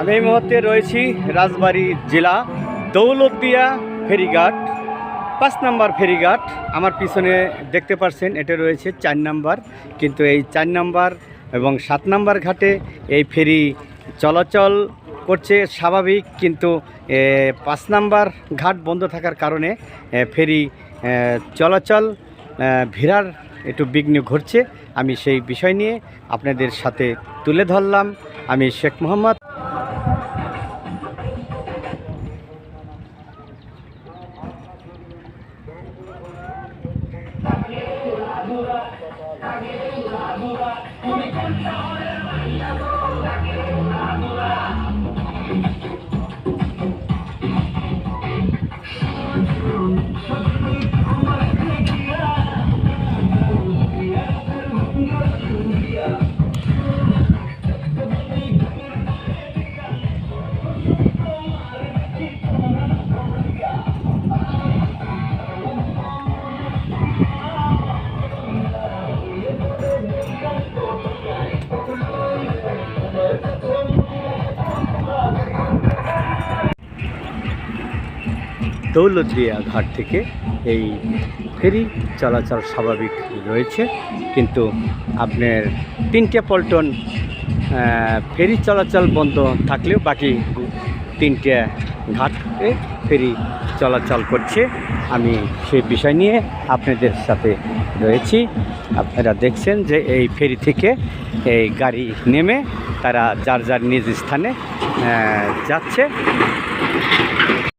আমি এই মুহূর্তে রয়েছি রাজবাড়ী জেলা দৌলতদিয়া ফেরিঘাট ৫ নম্বর ফেরিঘাট। আমার পিছনে দেখতে পাচ্ছেন এটা রয়েছে ৪ নম্বর, কিন্তু এই ৪ নম্বর এবং ৭ নম্বর ঘাটে এই ফেরি চলাচল করছে স্বাভাবিক, কিন্তু ৫ নম্বর ঘাট বন্ধ থাকার কারণে ফেরি চলাচল ভিড়ার একটু বিঘ্ন ঘটছে। আমি সেই বিষয় নিয়ে আপনাদের সাথে তুলে ধরলাম। আমি শেখ মোহাম্মদ। দৌলতদিয়া ঘাট থেকে এই ফেরি চলাচল স্বাভাবিক রয়েছে, কিন্তু আপনার 3টে পল্টন ফেরি চলাচল বন্ধ থাকলেও বাকি 3টে ঘাটে ফেরি চলাচল করছে। আমি সেই বিষয় নিয়ে আপনাদের সাথে রয়েছি। আপনারা দেখছেন যে এই ফেরি থেকে এই গাড়ি নেমে তারা যার যার নিজ স্থানে যাচ্ছে।